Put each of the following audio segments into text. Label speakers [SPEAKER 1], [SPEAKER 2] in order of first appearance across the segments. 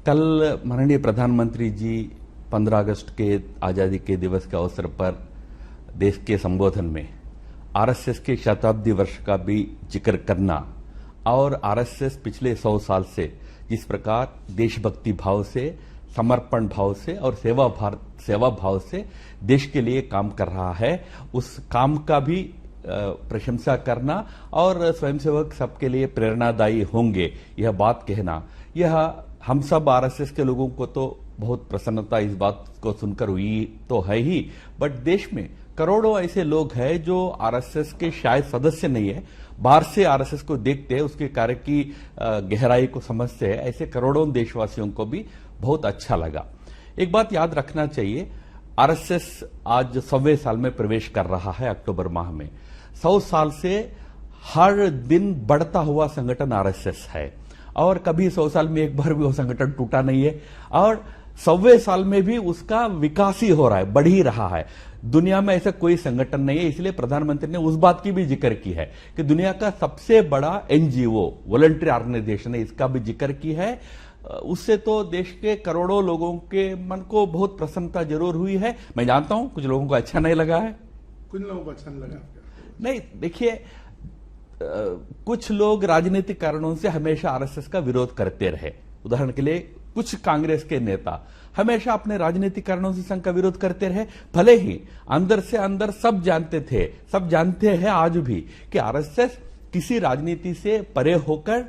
[SPEAKER 1] कल माननीय प्रधानमंत्री जी 15 अगस्त के आजादी के दिवस के अवसर पर देश के संबोधन में आरएसएस के शताब्दी वर्ष का भी जिक्र करना और आरएसएस पिछले 100 साल से जिस प्रकार देशभक्ति भाव से, समर्पण भाव से और सेवा भाव से देश के लिए काम कर रहा है, उस काम का भी प्रशंसा करना और स्वयंसेवक सबके लिए प्रेरणादायी होंगे, यह बात कहना, यह हम सब आरएसएस के लोगों को तो बहुत प्रसन्नता इस बात को सुनकर हुई तो है ही, बट देश में करोड़ों ऐसे लोग हैं जो आरएसएस के शायद सदस्य नहीं है, बाहर से आरएसएस को देखते हैं, उसके कार्य की गहराई को समझते हैं। ऐसे करोड़ों देशवासियों को भी बहुत अच्छा लगा। एक बात याद रखना चाहिए, आरएसएस आज 100वें साल में प्रवेश कर रहा है अक्टूबर माह में। 100 साल से हर दिन बढ़ता हुआ संगठन आरएसएस है और कभी 100 साल में एक बार भी वो संगठन टूटा नहीं है और 100वें साल में भी उसका विकास ही हो रहा है, बढ़ ही रहा है। दुनिया में ऐसा कोई संगठन नहीं है, इसलिए प्रधानमंत्री ने उस बात की भी जिक्र की है कि दुनिया का सबसे बड़ा एनजीओ वॉलंटरी ऑर्गेनाइजेशन है, इसका भी जिक्र की है। उससे तो देश के करोड़ों लोगों के मन को बहुत प्रसन्नता जरूर हुई है। मैं जानता हूं कुछ लोगों को अच्छा नहीं लगा है,
[SPEAKER 2] कुछ लोगों को अच्छा नहीं लगा।
[SPEAKER 1] नहीं, देखिए, कुछ लोग राजनीतिक कारणों से हमेशा आरएसएस का विरोध करते रहे। उदाहरण के लिए कुछ कांग्रेस के नेता हमेशा अपने राजनीतिक कारणों से संघ का विरोध करते रहे, भले ही अंदर से अंदर सब जानते थे, सब जानते हैं आज भी कि आरएसएस किसी राजनीति से परे होकर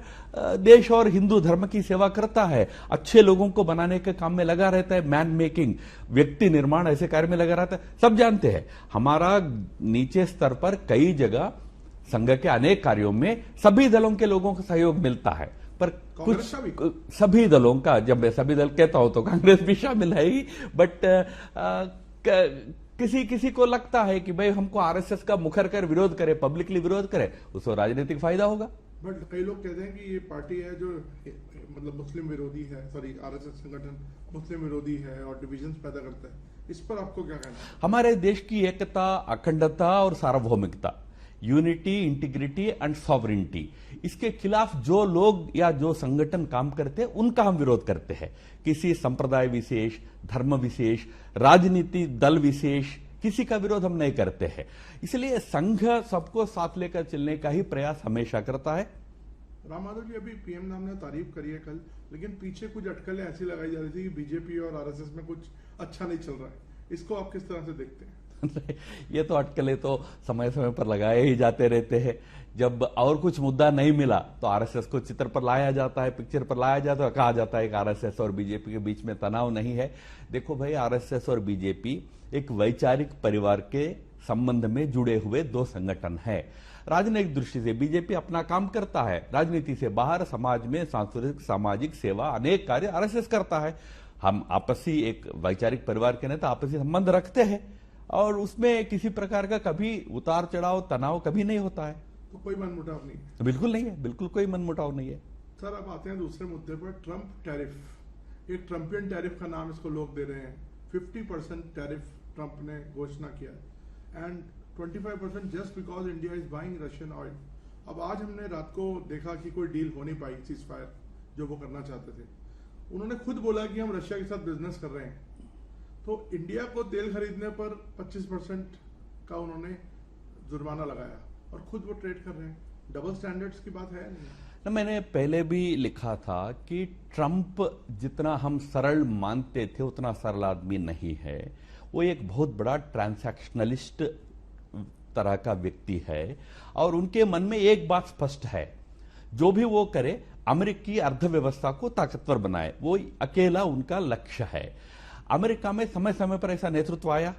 [SPEAKER 1] देश और हिंदू धर्म की सेवा करता है, अच्छे लोगों को बनाने के काम में लगा रहता है, मैन मेकिंग, व्यक्ति निर्माण, ऐसे कार्य में लगा रहता है, सब जानते हैं। हमारा नीचे स्तर पर कई जगह संघ के अनेक कार्यों में सभी दलों के लोगों का सहयोग मिलता है, पर कुछ सभी दलों का, जब मैं सभी दल कहता हूं तो कांग्रेस भी शामिल है ही, बट किसी को लगता है कि भाई हमको आरएसएस का मुखर कर विरोध करे, पब्लिकली विरोध करे, उसको राजनीतिक फायदा होगा।
[SPEAKER 2] बट कई लोग कहते हैं कि ये पार्टी है जो मतलब मुस्लिम विरोधी है, सॉरी आरएसएस संगठन मुस्लिम विरोधी है और डिविजन्स पैदा करता है, इस पर आपको क्या कहना है?
[SPEAKER 1] हमारे देश की एकता, अखंडता और सार्वभौमिकता, यूनिटी, इंटीग्रिटी एंड सॉवरेनिटी, इसके खिलाफ जो लोग या जो संगठन काम करते हैं उनका हम विरोध करते हैं। किसी संप्रदाय विशेष, धर्म विशेष, राजनीति दल विशेष, किसी का विरोध हम नहीं करते हैं। इसलिए संघ सबको साथ लेकर चलने का ही प्रयास हमेशा करता है।
[SPEAKER 2] राम माधव जी, अभी पीएम नाम ने तारीफ करी है कल, लेकिन पीछे कुछ अटकलें ऐसी लगाई जा रही थी कि बीजेपी और आरएसएस में कुछ अच्छा नहीं चल रहा है, इसको आप किस तरह से देखते हैं?
[SPEAKER 1] ये तो अटकलें तो समय समय पर लगाए ही जाते रहते हैं। जब और कुछ मुद्दा नहीं मिला तो आरएसएस को चित्र पर लाया जाता है, पिक्चर पर लाया जाता है, कहा जाता है कि आरएसएस और बीजेपी के बीच में तनाव नहीं है। देखो भाई, आरएसएस और बीजेपी एक वैचारिक परिवार के संबंध में जुड़े हुए दो संगठन है। राजनीतिक दृष्टि से बीजेपी अपना काम करता है, राजनीति से बाहर समाज में सांस्कृतिक सामाजिक सेवा अनेक कार्य आरएसएस करता है। हम आपसी एक वैचारिक परिवार के नेता आपसी संबंध रखते हैं और उसमें किसी प्रकार का कभी उतार चढ़ाव, तनाव कभी नहीं होता है।
[SPEAKER 2] तो कोई मनमुटाव नहीं?
[SPEAKER 1] बिल्कुल नहीं है, बिल्कुल कोई मनमुटाव नहीं है।
[SPEAKER 2] सर, अब आते हैं दूसरे मुद्दे पर, ट्रंप टैरिफ। एक ट्रंपियन टैरिफ का नाम इसको लोग दे रहे हैं। 50% टैरिफ ट्रंप ने घोषणा किया and 25% just because India is buying Russian oil. अब आज हमने रात को देखा कि कोई डील हो नहीं पाई, सीज फायर जो वो करना चाहते थे। उन्होंने खुद बोला कि हम रशिया के साथ बिजनेस कर रहे हैं, तो इंडिया को तेल खरीदने पर 25% का उन्होंने जुर्माना लगाया और खुद वो ट्रेड कर रहे हैं। डबल स्टैंडर्ड्स की बात है नहीं?
[SPEAKER 1] ना, मैंने पहले भी लिखा था कि ट्रंप जितना हम सरल मानते थे उतना सरल आदमी नहीं है। वो एक बहुत बड़ा ट्रांसैक्शनलिस्ट तरह का व्यक्ति है और उनके मन में एक बात स्पष्ट है, जो भी वो करे अमेरिकी अर्थव्यवस्था को ताकतवर बनाए, वो अकेला उनका लक्ष्य है। अमेरिका में समय समय पर ऐसा नेतृत्व आया।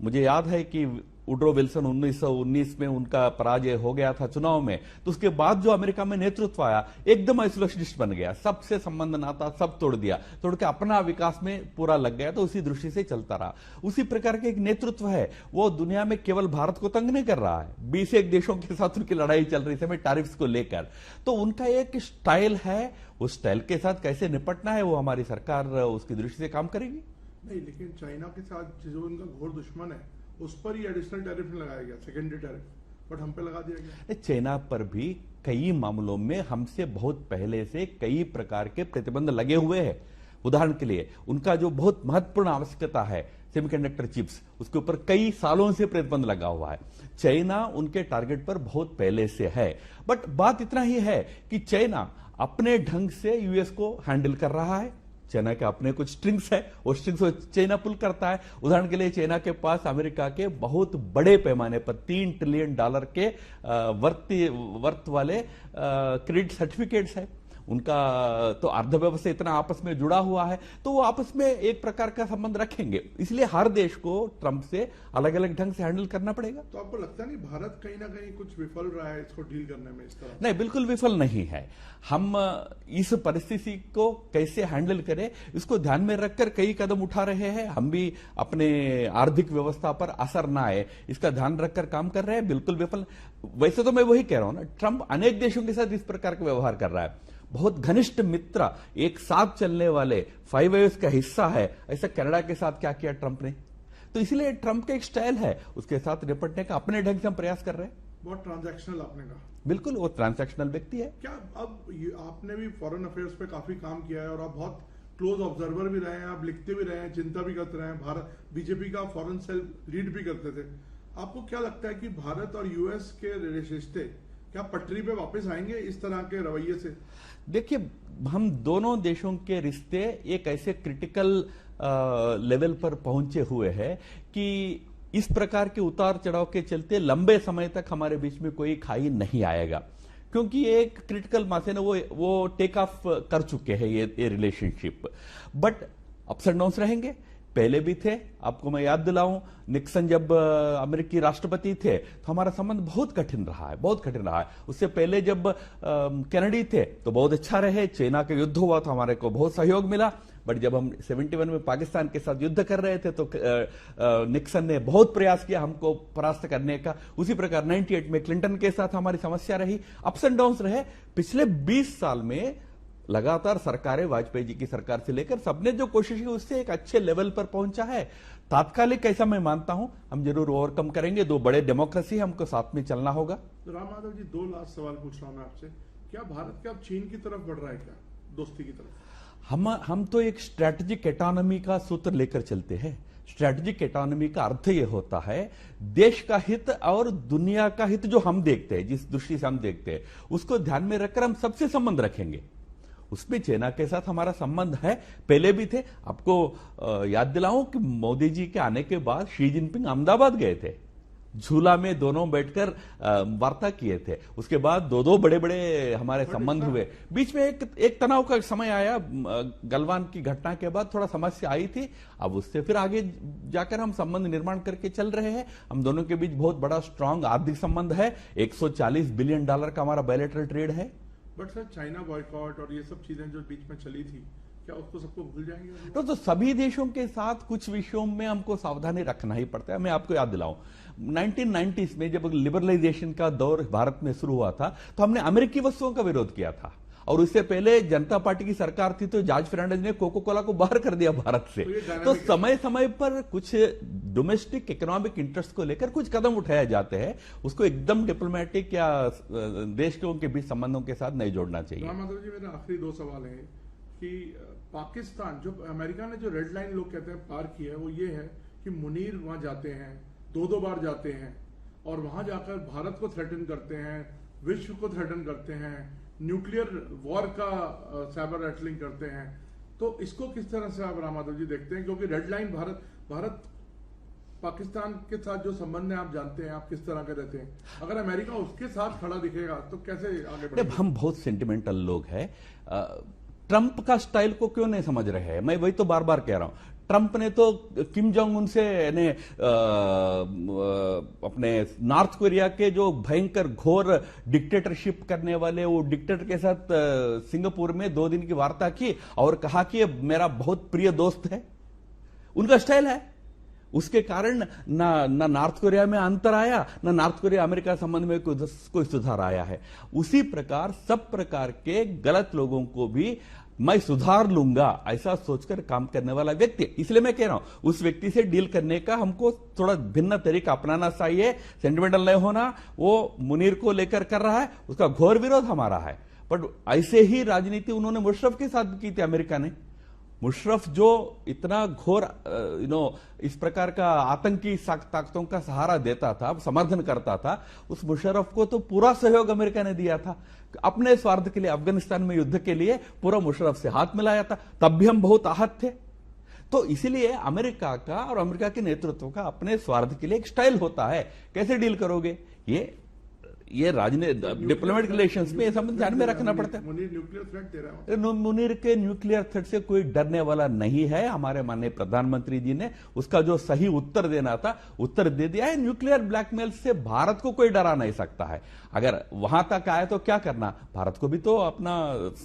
[SPEAKER 1] मुझे याद है कि वुड्रो विल्सन 1919 में उनका पराजय हो गया था चुनाव में, तो उसके बाद जो अमेरिका में नेतृत्व आया एकदम आइसोलेशनिस्ट बन गया, सबसे संबंध नाता सब तोड़ दिया, तोड़ के अपना विकास में पूरा लग गया, तो उसी दृष्टि से चलता रहा। उसी प्रकार के एक नेतृत्व है, वो दुनिया में केवल भारत को तंग नहीं कर रहा है, 21 देशों के साथ उनकी लड़ाई चल रही थी टैरिफ्स को लेकर, तो उनका एक स्टाइल है, उस स्टाइल के साथ कैसे निपटना है वो हमारी सरकार उसकी दृष्टि से काम करेगी।
[SPEAKER 2] नहीं, लेकिन चाइना के साथ जो उनका घोर दुश्मन है उस पर ही एडिशनल टैरिफ लगाया गया, सेकेंडरी टैरिफ, बट हम पे लगा दिया गया।
[SPEAKER 1] चाइना पर भी कई मामलों में हमसे बहुत पहले से कई प्रकार के प्रतिबंध लगे हुए हैं। उदाहरण के लिए उनका जो बहुत महत्वपूर्ण आवश्यकता है सेमीकंडक्टर चिप्स, उसके ऊपर कई सालों से प्रतिबंध लगा हुआ है। चाइना उनके टारगेट पर बहुत पहले से है। बट बात इतना ही है कि चाइना अपने ढंग से यूएस को हैंडल कर रहा है। चाइना के अपने कुछ स्ट्रिंग्स है, वो स्ट्रिंग्स को चाइना पुल करता है। उदाहरण के लिए चाइना के पास अमेरिका के बहुत बड़े पैमाने पर $3 ट्रिलियन के वर्थ वाले क्रेडिट सर्टिफिकेट्स है। उनका तो अर्थव्यवस्था इतना आपस में जुड़ा हुआ है, तो वो आपस में एक प्रकार का संबंध रखेंगे। इसलिए हर देश को ट्रंप से अलग अलग ढंग से हैंडल करना पड़ेगा।
[SPEAKER 2] तो आपको लगता नहीं भारत कहीं ना कहीं कुछ विफल रहा है इसको डील करने में? इस तरह
[SPEAKER 1] नहीं, बिल्कुल विफल नहीं है। हम इस परिस्थिति को कैसे हैंडल करें इसको ध्यान में रखकर कई कदम उठा रहे हैं। हम भी अपने आर्थिक व्यवस्था पर असर ना आए इसका ध्यान रखकर काम कर रहे हैं। बिल्कुल विफल, वैसे तो मैं वही कह रहा हूं ना, ट्रंप अनेक देशों के साथ इस प्रकार का व्यवहार कर रहा है। बहुत घनिष्ठ मित्र, एक साथ चलने वाले 5 आईज का हिस्सा है। ऐसा कनाडा के साथ क्या किया ट्रंप ने? तो इसलिए ट्रंप का एक स्टाइल है, उसके साथ निपटने का अपने ढंग से हम प्रयास कर रहे हैं।
[SPEAKER 2] बहुत ट्रांजैक्शनल आपने कहा।
[SPEAKER 1] बिल्कुल, वो ट्रांजैक्शनल व्यक्ति है।
[SPEAKER 2] क्या अब आपने भी फॉरेन अफेयर्स पे काफी काम किया है और आप बहुत क्लोज ऑब्जर्वर भी रहे हैं, आप लिखते भी रहे हैं, चिंता भी करते रहे हैं। भारत बीजेपी का फॉरेन सेल लीड भी करते थे। आपको क्या लगता है कि भारत और यूएस के रिश्ते क्या पटरी पे वापस आएंगे इस तरह के रवैये से?
[SPEAKER 1] देखिए, हम दोनों देशों के रिश्ते एक ऐसे क्रिटिकल लेवल पर पहुंचे हुए हैं कि इस प्रकार के उतार चढ़ाव के चलते लंबे समय तक हमारे बीच में कोई खाई नहीं आएगा, क्योंकि एक क्रिटिकल मास है ना, वो टेक ऑफ कर चुके हैं ये relationship. But ups and downs रहेंगे, पहले भी थे। आपको मैं याद दिलाऊं, निक्सन जब अमेरिकी राष्ट्रपति थे तो हमारा संबंध बहुत कठिन रहा है, बहुत कठिन रहा है। उससे पहले जब कैनेडी थे तो बहुत अच्छा रहे। चाइना का युद्ध हुआ तो हमारे को बहुत सहयोग मिला। बट जब हम 71 में पाकिस्तान के साथ युद्ध कर रहे थे तो निक्सन ने बहुत प्रयास किया हमको परास्त करने का। उसी प्रकार 98 में क्लिंटन के साथ हमारी समस्या रही। अप्स एंड डाउन्स रहे। पिछले 20 साल में लगातार सरकारें, वाजपेयी जी की सरकार से लेकर सबने जो कोशिश की उससे एक अच्छे लेवल पर पहुंचा है। तात्कालिक ऐसा मैं मानता हूं हम जरूर ओवरकम करेंगे। 2 बड़े डेमोक्रेसी, हमको साथ में चलना होगा।
[SPEAKER 2] तो राम माधव जी, 2 लास्ट सवाल पूछ रहा हूं मैं आपसे। क्या भारत क्या अब चीन की तरफ बढ़ रहा है, क्या दोस्ती की तरफ?
[SPEAKER 1] हम तो एक स्ट्रैटेजिक इकोनॉमी का सूत्र लेकर चलते हैं। स्ट्रैटेजिक इकोनॉमी का अर्थ यह होता है देश का हित और दुनिया का हित जो हम देखते हैं, जिस दृष्टि से हम देखते हैं, उसको ध्यान में रखकर हम सबसे संबंध रखेंगे। उसमें चाइना के साथ हमारा संबंध है, पहले भी थे। आपको याद दिलाऊं कि मोदी जी के आने के बाद शी जिनपिंग अहमदाबाद गए थे, झूला में दोनों बैठकर वार्ता किए थे। उसके बाद 2 बड़े बड़े हमारे संबंध हुए। बीच में एक तनाव का समय आया, गलवान की घटना के बाद थोड़ा समस्या आई थी। अब उससे फिर आगे जाकर हम संबंध निर्माण करके चल रहे हैं। हम दोनों के बीच बहुत बड़ा स्ट्रांग आर्थिक संबंध है। $140 बिलियन का हमारा बायलैटरल ट्रेड है।
[SPEAKER 2] बट सर, चाइना बॉयकॉट और ये सब चीजें जो बीच में चली थी, क्या उसको सबको भूल जाएंगे?
[SPEAKER 1] तो सभी देशों के साथ कुछ विषयों में हमको सावधानी रखना ही पड़ता है। मैं आपको याद दिलाऊं, 1990s में जब लिबरलाइजेशन का दौर भारत में शुरू हुआ था तो हमने अमेरिकी वस्तुओं का विरोध किया था। और उससे पहले जनता पार्टी की सरकार थी तो जॉर्ज फर्नांडिस ने कोको कोला को बाहर कर दिया भारत से। तो समय समय पर कुछ डोमेस्टिक इकोनॉमिक इंटरेस्ट को लेकर कुछ कदम उठाए जाते हैं। उसको एकदम डिप्लोमेटिक या देशों के बीच संबंधों के साथ नहीं जोड़ना चाहिए।
[SPEAKER 2] राम माधव जी, मेरे आखिरी 2 सवाल हैं कि पाकिस्तान, जो अमेरिका ने जो रेड लाइन लोग कहते हैं पार की है, वो ये है कि मुनीर वहां जाते हैं, 2 बार जाते हैं और वहां जाकर भारत को थ्रेटन करते हैं, विश्व को थ्रेटन करते हैं, न्यूक्लियर वॉर का साइबर रैटलिंग करते हैं। तो इसको किस तरह से आप राम माधव जी देखते हैं? क्योंकि रेड लाइन भारत पाकिस्तान के साथ जो संबंध है आप जानते हैं, आप किस तरह के रहते हैं। अगर अमेरिका उसके साथ खड़ा दिखेगा तो कैसे आगे बढ़ेगा?
[SPEAKER 1] हम बहुत सेंटिमेंटल लोग हैं। ट्रंप का स्टाइल को क्यों नहीं समझ रहे हैं? मैं वही तो बार बार कह रहा हूं। ट्रंप ने तो किम जोंग उन से अपने नॉर्थ कोरिया के जो भयंकर घोर डिक्टेटरशिप करने वाले वो डिक्टेटर के साथ सिंगापुर में 2 दिन की वार्ता की और कहा कि मेरा बहुत प्रिय दोस्त है। उनका स्टाइल है। उसके कारण ना नॉर्थ कोरिया में अंतर आया, ना नॉर्थ कोरिया अमेरिका संबंध में कोई सुधार आया है। उसी प्रकार सब प्रकार के गलत लोगों को भी मैं सुधार लूंगा ऐसा सोचकर काम करने वाला व्यक्ति है। इसलिए मैं कह रहा हूं उस व्यक्ति से डील करने का हमको थोड़ा भिन्न तरीका अपनाना चाहिए। सेंटिमेंटल नहीं होना। वो मुनीर को लेकर कर रहा है, उसका घोर विरोध हमारा है। बट ऐसे ही राजनीति उन्होंने मुशर्रफ के साथ की थी अमेरिका ने। मुशर्रफ जो इतना घोर इस प्रकार का आतंकी ताकतों का सहारा देता था, समर्थन करता था, उस मुशर्रफ को तो पूरा सहयोग अमेरिका ने दिया था। अपने स्वार्थ के लिए अफगानिस्तान में युद्ध के लिए पूरा मुशर्रफ से हाथ मिलाया था। तब भी हम बहुत आहत थे। तो इसीलिए अमेरिका का और अमेरिका के नेतृत्व का अपने स्वार्थ के लिए एक स्टाइल होता है। कैसे डील करोगे, ये राजनीतिक डिप्लोमेटिक रिलेशंस में सब ध्यान में रखना पड़ता है।
[SPEAKER 2] मुनीर न्यूक्लियर थ्रेट दे रहा है।
[SPEAKER 1] मुनीर के न्यूक्लियर थ्रेट से कोई डरने वाला नहीं है। हमारे माननीय प्रधानमंत्री जी ने उसका जो सही उत्तर देना था उत्तर दे दिया है। न्यूक्लियर ब्लैकमेल से भारत को कोई डरा नहीं सकता है। अगर वहां तक आए तो क्या करना, भारत को भी तो अपना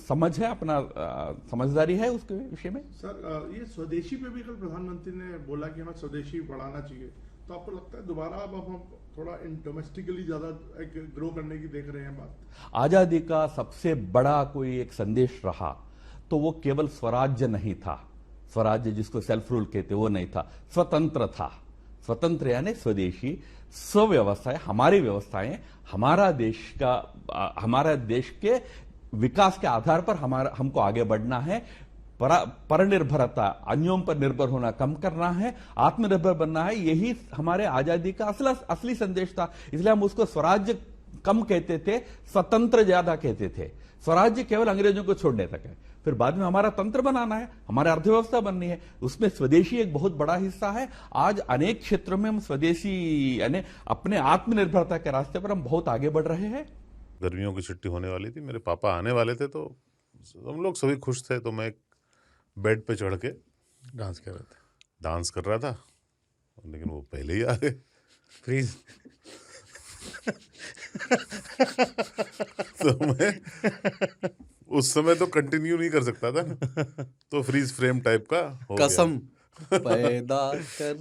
[SPEAKER 1] समझ है, अपना समझदारी है उसके विषय में।
[SPEAKER 2] सर, ये स्वदेशी पे भी कल प्रधानमंत्री ने बोला कि हमें स्वदेशी बढ़ाना चाहिए। तो आपको लगता है दोबारा अब हम थोड़ा डोमेस्टिकली ज्यादा ग्रो करने की देख रहे हैं बात?
[SPEAKER 1] आजादी का सबसे बड़ा कोई एक संदेश रहा तो वो केवल स्वराज्य नहीं था। स्वराज्य जिसको सेल्फ रूल कहते वो नहीं था, स्वतंत्र था। स्वतंत्र यानी स्वदेशी, स्वव्यवस्थाएं, हमारी व्यवस्थाएं, हमारा देश के विकास के आधार पर हमको आगे बढ़ना है। परनिर्भरता, अन्यों पर निर्भर होना कम करना है, आत्मनिर्भर बनना है। यही हमारे आजादी का असली संदेश था। इसलिए हम उसको स्वराज्य कम कहते थे, स्वतंत्र ज्यादा कहते थे। स्वराज्य केवल अंग्रेजों को छोड़ने तक है, फिर बाद में हमारा तंत्र बनाना है, हमारी अर्थव्यवस्था बननी है। उसमें स्वदेशी एक बहुत बड़ा हिस्सा है। आज अनेक क्षेत्रों में हम स्वदेशी यानी अपने आत्मनिर्भरता के रास्ते पर हम बहुत आगे बढ़ रहे हैं।
[SPEAKER 3] गर्मियों की छुट्टी होने वाली थी, मेरे पापा आने वाले थे, तो हम लोग सभी खुश थे। तो मैं बेड पे चढ़ के डांस कर रहा था, लेकिन वो पहले ही आ गए।
[SPEAKER 4] फ्रीज।
[SPEAKER 3] तो मैं उस समय तो कंटिन्यू नहीं कर सकता था ना, तो फ्रीज फ्रेम टाइप का हो गया।
[SPEAKER 4] कसम पैदा कर